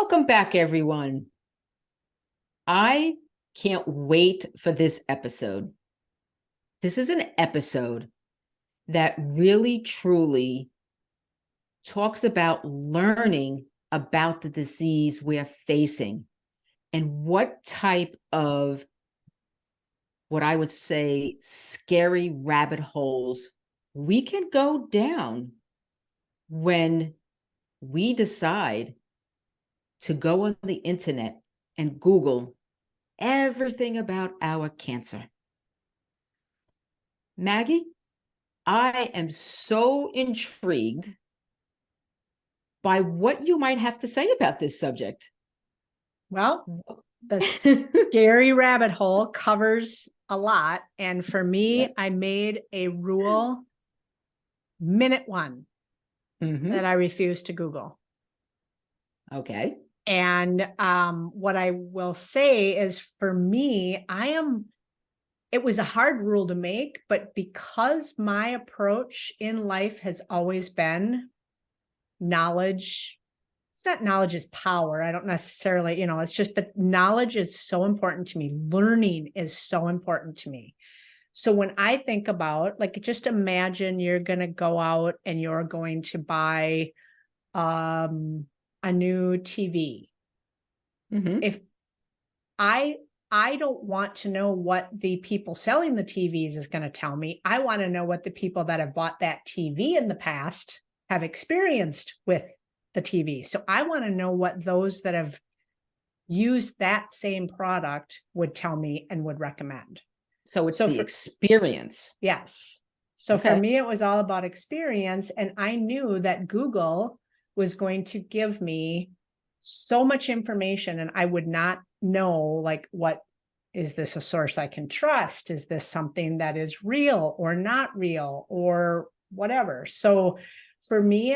Welcome back, everyone. I can't wait for this episode. This is an episode that really, truly talks about learning about the disease we're facing and what type of, what I would say, scary rabbit holes we can go down when we decide to go on the internet and Google everything about our cancer. Maggie, I am so intrigued by what you might have to say about this subject. Well, the scary rabbit hole covers a lot. And for me, I made a rule, minute one, that I refuse to Google. Okay. And what I will say is, for me, it was a hard rule to make, but because my approach in life has always been knowledge, it's not knowledge is power. I don't necessarily, it's just, but knowledge is so important to me. Learning is so important to me. So when I think about, like, just imagine you're going to go out and you're going to buy a new TV. If I don't want to know what the people selling the TVs is going to tell me. I want to know what the people that have bought that TV in the past have experienced with the TV. So I want to know what those that have used that same product would tell me and would recommend. So it's the experience. Yes. So for me, it was all about experience. And I knew that Google was going to give me so much information, and I would not know, like, what is this a source I can trust? Is this something that is real or not real or whatever? So for me,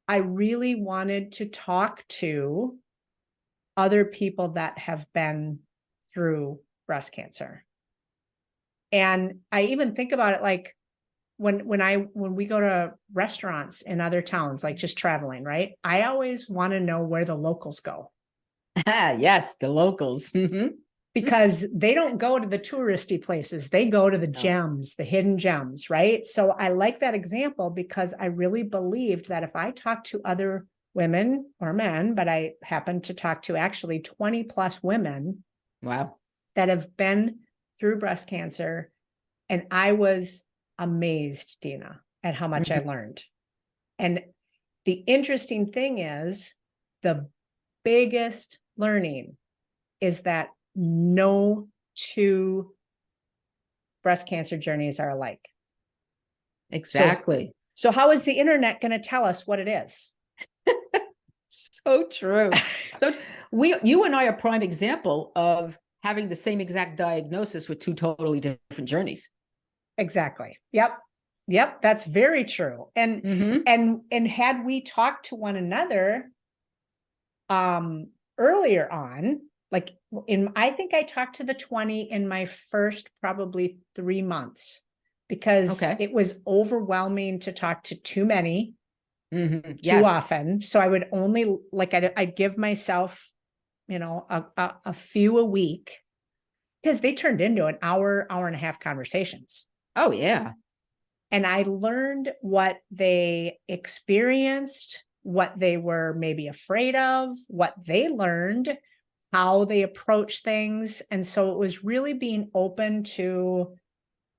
I really wanted to talk to other people that have been through breast cancer. And I even think about it like when we go to restaurants in other towns, like just traveling, right? I always want to know where the locals go. Yes, the locals. Because they don't go to the touristy places. They go to the gems, the hidden gems, right? So I like that example because I really believed that if I talked to other women or men, but I happened to talk to actually 20 plus women. Wow. That have been through breast cancer. And I was amazed, Dina, at how much I learned. And the interesting thing is, the biggest learning is that no two breast cancer journeys are alike. Exactly. So how is the internet going to tell us what it is? So true. So you and I are a prime example of having the same exact diagnosis with two totally different journeys. Exactly. Yep. That's very true. And and had we talked to one another earlier on, like I think I talked to the 20 in my first probably 3 months, because it was overwhelming to talk to too many too often. So I would only, like, I'd give myself, a few a week, because they turned into an hour and a half conversations. Oh, yeah. And I learned what they experienced, what they were maybe afraid of, what they learned, how they approach things. And so it was really being open to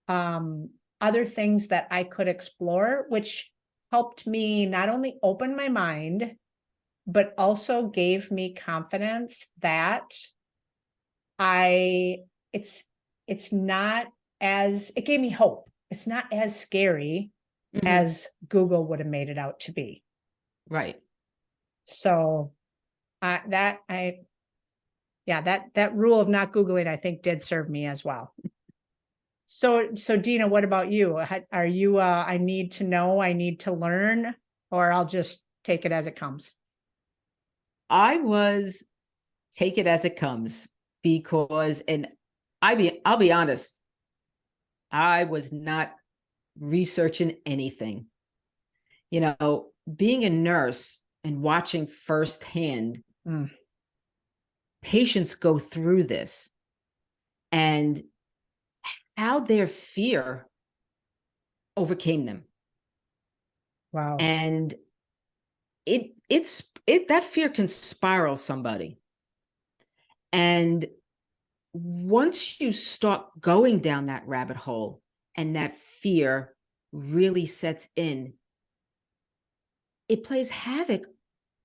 other things that I could explore, which helped me not only open my mind, but also gave me confidence that it's not as, it gave me hope. It's not as scary as Google would have made it out to be. Right. So that rule of not Googling, I think, did serve me as well. So Dina, what about you? Are you, I need to know, I need to learn, or I'll just take it as it comes? I was take it as it comes, because, and I'll be honest, I was not researching anything. Being a nurse, and watching firsthand Mm. patients go through this and how their fear overcame them. Wow. And that fear can spiral somebody. And once you start going down that rabbit hole and that fear really sets in, it plays havoc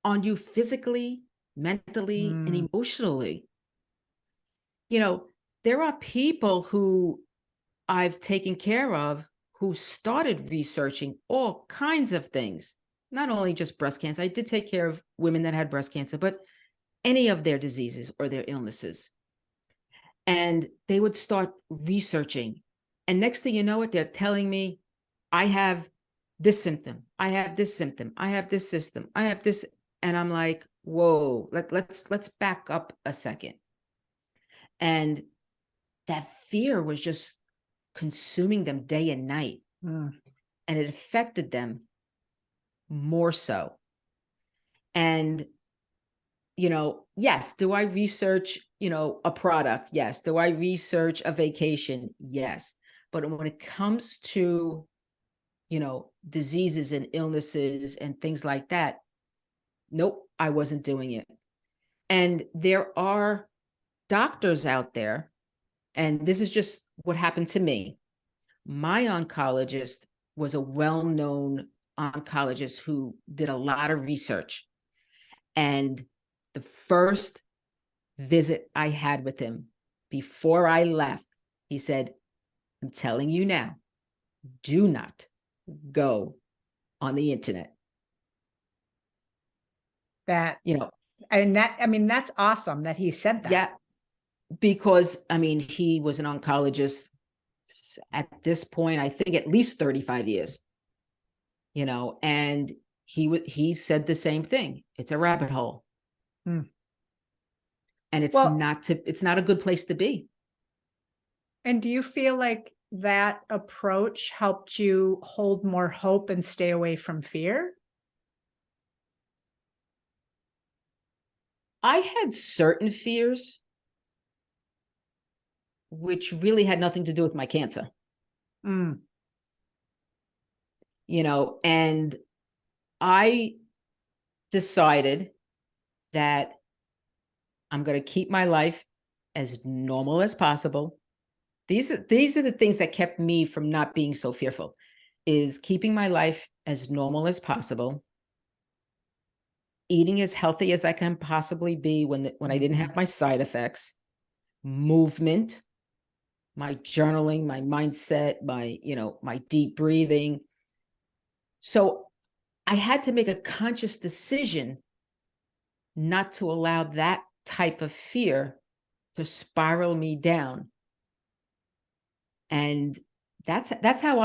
on you physically, mentally, and Mm. emotionally. You know, there are people who I've taken care of who started researching all kinds of things, not only just breast cancer. I did take care of women that had breast cancer, but any of their diseases or their illnesses. And they would start researching. And next thing you know it, they're telling me, I have this symptom, I have this symptom, I have this system, I have this. And I'm like, whoa, let's back up a second. And that fear was just consuming them day and night. Mm. And it affected them more so. And, yes, do I research, a product? Yes. Do I research a vacation? Yes. But when it comes to, diseases and illnesses and things like that, nope, I wasn't doing it. And there are doctors out there, and this is just what happened to me. My oncologist was a well-known oncologist who did a lot of research. And the first visit I had with him before I left, he said, I'm telling you now, do not go on the internet. That, You know, I mean, that's awesome that he said that. yeah, because he was an oncologist at this point, I think at least 35 years, and he said the same thing. It's a rabbit hole. Mm. And Well, it's not a good place to be. and do you feel like that approach helped you hold more hope and stay away from fear? I had certain fears, which really had nothing to do with my cancer, Mm. and I decided that I'm going to keep my life as normal as possible. These are the things that kept me from not being so fearful, is keeping my life as normal as possible, eating as healthy as I can possibly be when I didn't Mhm. have my side effects, movement, my journaling, my mindset, my deep breathing. So I had to make a conscious decision not to allow that type of fear to spiral me down. And that's how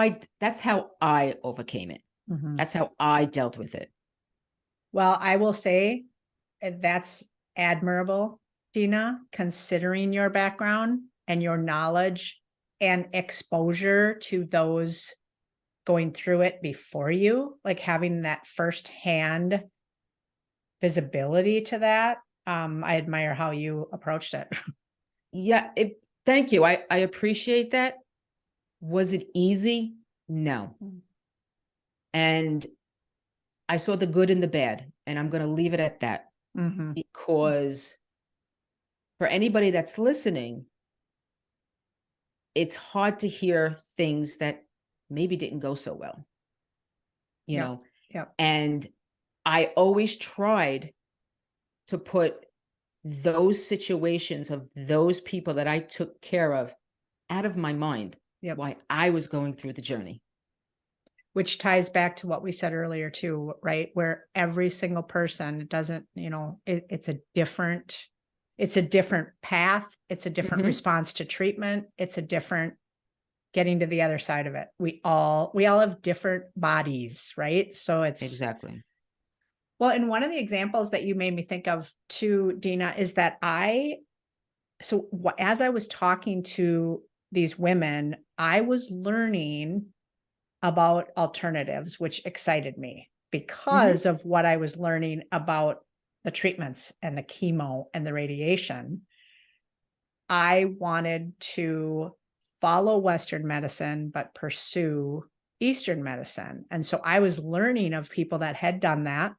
I overcame it. Mhm. That's how I dealt with it. Well, I will say that's admirable, Dina, considering your background and your knowledge and exposure to those going through it before you, like having that firsthand visibility to that. I admire how you approached it. Yeah, thank you. I appreciate that. Was it easy? No. And I saw the good and the bad, and I'm going to leave it at that, Mhm. because for anybody that's listening, it's hard to hear things that maybe didn't go so well, you Yep. know, Yep. and I always tried to put those situations of those people that I took care of out of my mind Yep. while I was going through the journey. Which ties back to what we said earlier too, right? Where every single person doesn't, it's a different path. It's a different Mhm. response to treatment. It's a different getting to the other side of it. We all have different bodies, right? So it's, Exactly. well, and one of the examples that you made me think of too, Dina, is that as I was talking to these women, I was learning about alternatives, which excited me. because of what I was learning about the treatments and the chemo and the radiation. I wanted to follow Western medicine, but pursue Eastern medicine. And so I was learning of people that had done that.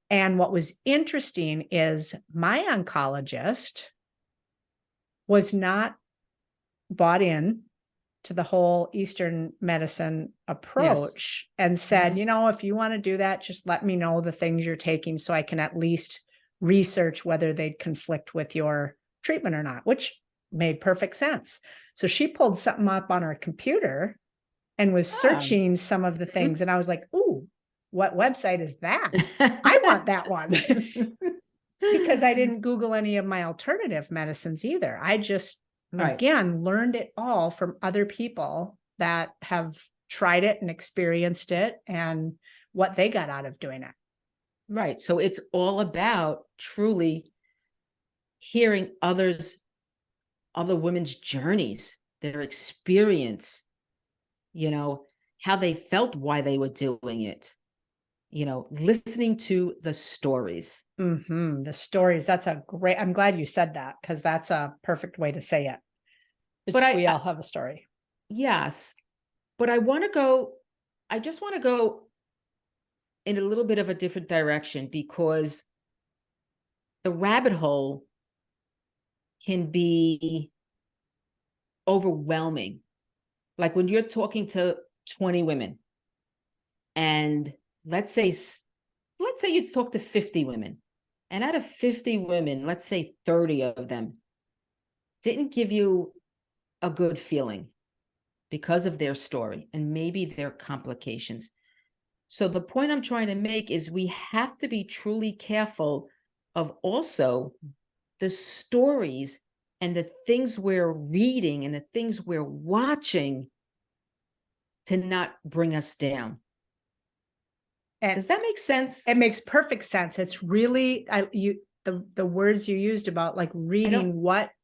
And what was interesting is my oncologist was not bought in to the whole Eastern medicine approach and said, if you want to do that, just let me know the things you're taking so I can at least research whether they'd conflict with your treatment or not, which made perfect sense. So she pulled something up on her computer and was searching some of the things. And I was like, ooh, what website is that? I want that one. Because I didn't Google any of my alternative medicines either. I just, again, learned it all from other people that have tried it and experienced it and what they got out of doing it. Right. So it's all about truly hearing other women's journeys, their experience, how they felt, why they were doing it, listening to the stories. The stories. I'm glad you said that, because that's a perfect way to say it. But we all have a story. Yes. But I just want to go in a little bit of a different direction, because the rabbit hole can be overwhelming. Like when you're talking to 20 women, and let's say you talk to 50 women, and out of 50 women, let's say 30 of them didn't give you a good feeling because of their story and maybe their complications. So the point I'm trying to make is we have to be truly careful of also the stories and the things we're reading and the things we're watching to not bring us down. And does that make sense? It makes perfect sense. It's really, the words you used about like reading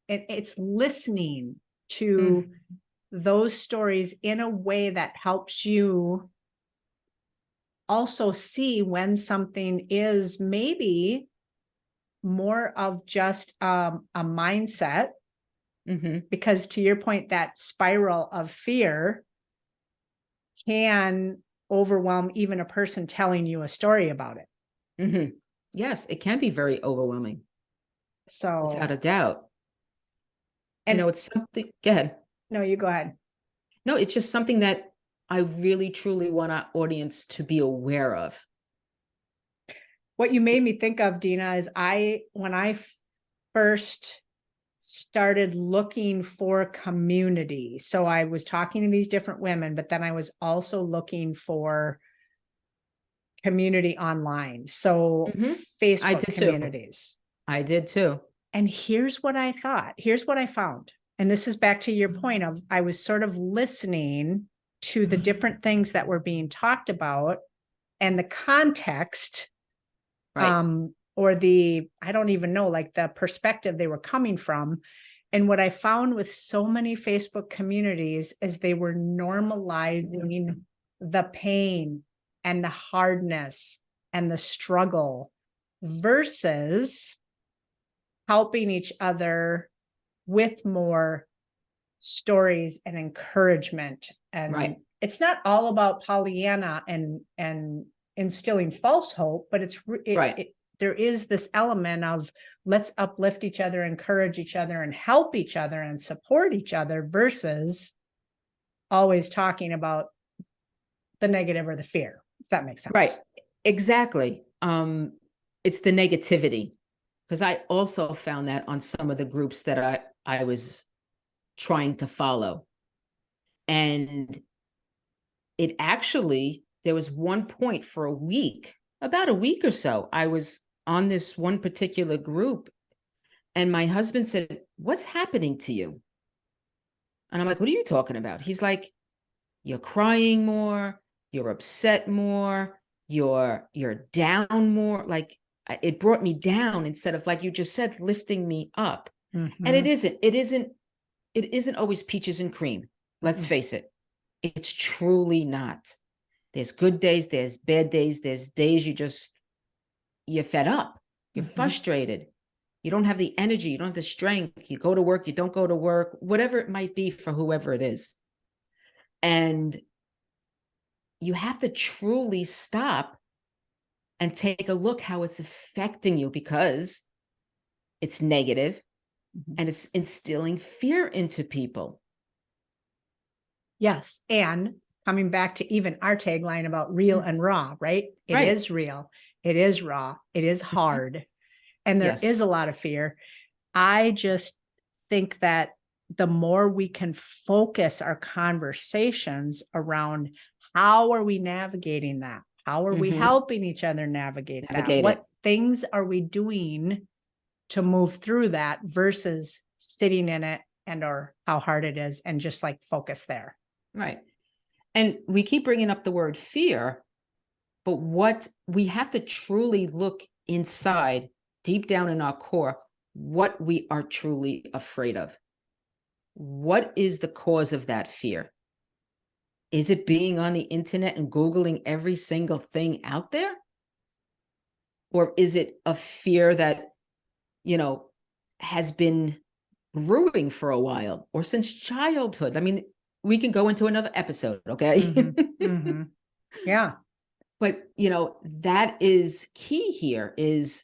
it's listening to those stories in a way that helps you also see when something is maybe more of just a mindset, because to your point, that spiral of fear can overwhelm even a person telling you a story about it. Yes, it can be very overwhelming. So without a doubt. And it's something, go ahead. No, you go ahead. No, it's just something that I really, truly want our audience to be aware of. What you made me think of, Dina, is when I first started looking for community. So I was talking to these different women, but then I was also looking for community online. So Facebook communities. I did too. And here's what I thought. Here's what I found. And this is back to your point of, I was sort of listening to the different things that were being talked about and the context, or I don't even know, like the perspective they were coming from. And what I found with so many Facebook communities is they were normalizing the pain and the hardness and the struggle versus helping each other with more stories and encouragement. And it's not all about Pollyanna and instilling false hope, but there is this element of let's uplift each other, encourage each other, and help each other and support each other versus always talking about the negative or the fear, if that makes sense. Right. Exactly. It's the negativity. Because I also found that on some of the groups that I was trying to follow. And it actually, there was one point for about a week or so, I was on this one particular group, and my husband said, "What's happening to you?" And I'm like, "What are you talking about?" He's like, "You're crying more, you're upset more, you're down more." Like, it brought me down instead of, like you just said, lifting me up. And it isn't always peaches and cream. Let's face it. It's truly not. There's good days, there's bad days, there's days you're fed up, you're frustrated. You don't have the energy, you don't have the strength. You go to work, you don't go to work, whatever it might be for whoever it is. And you have to truly stop and take a look how it's affecting you, because it's negative and it's instilling fear into people. Yes. And coming back to even our tagline about real and raw, right? It Right. is real. It is raw. It is hard. And there Yes. is a lot of fear. I just think that the more we can focus our conversations around how are we navigating that? How are we helping each other navigate that? What things are we doing to move through that versus sitting in it and or how hard it is, and just like focus there. Right. And we keep bringing up the word fear, but what we have to truly look inside, deep down in our core, what we are truly afraid of. What is the cause of that fear? Is it being on the internet and Googling every single thing out there? Or is it a fear that, has been brewing for a while or since childhood? I mean, we can go into another episode, okay? Yeah. But, that is key here is,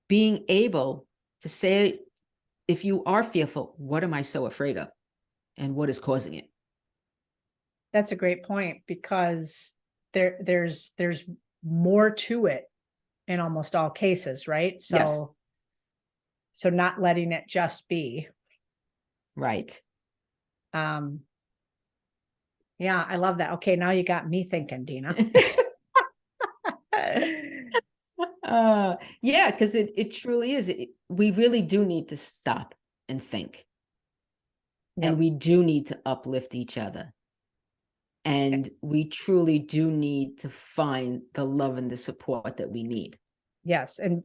being able to say, if you are fearful, what am I so afraid of? And what is causing it? That's a great point, because there's more to it in almost all cases, right? So, Yes. So not letting it just be. Right. Yeah, I love that. Okay, now you got me thinking, Dina. Yeah, because it truly is. We really do need to stop and think. Yep. And we do need to uplift each other. And we truly do need to find the love and the support that we need. Yes, and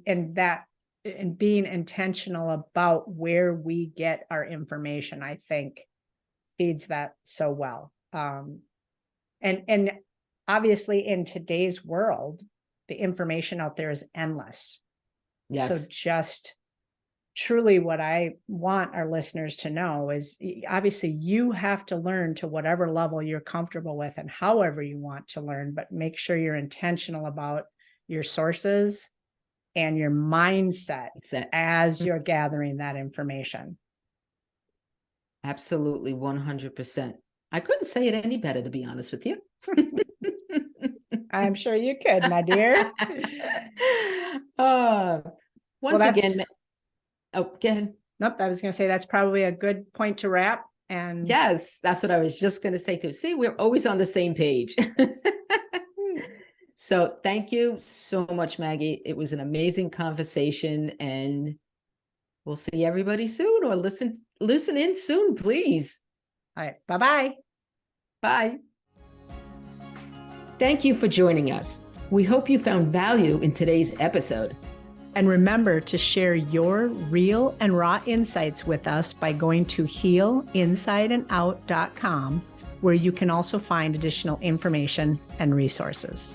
being intentional about where we get our information, I think feeds that so well. And obviously in today's world, the information out there is endless. Yes. So just truly what I want our listeners to know is obviously you have to learn to whatever level you're comfortable with and however you want to learn, but make sure you're intentional about your sources and your mindset as you're gathering that information. Absolutely, 100%. I couldn't say it any better, to be honest with you. I'm sure you could, my dear. Once again, oh, go ahead. Nope, I was going to say that's probably a good point to wrap. And yes, that's what I was just going to say too. See, we're always on the same page. So thank you so much, Maggie. It was an amazing conversation, and we'll see everybody soon, or listen in soon, please. All right. Bye-bye. Bye. Thank you for joining us. We hope you found value in today's episode. And remember to share your real and raw insights with us by going to healinsideandout.com, where you can also find additional information and resources.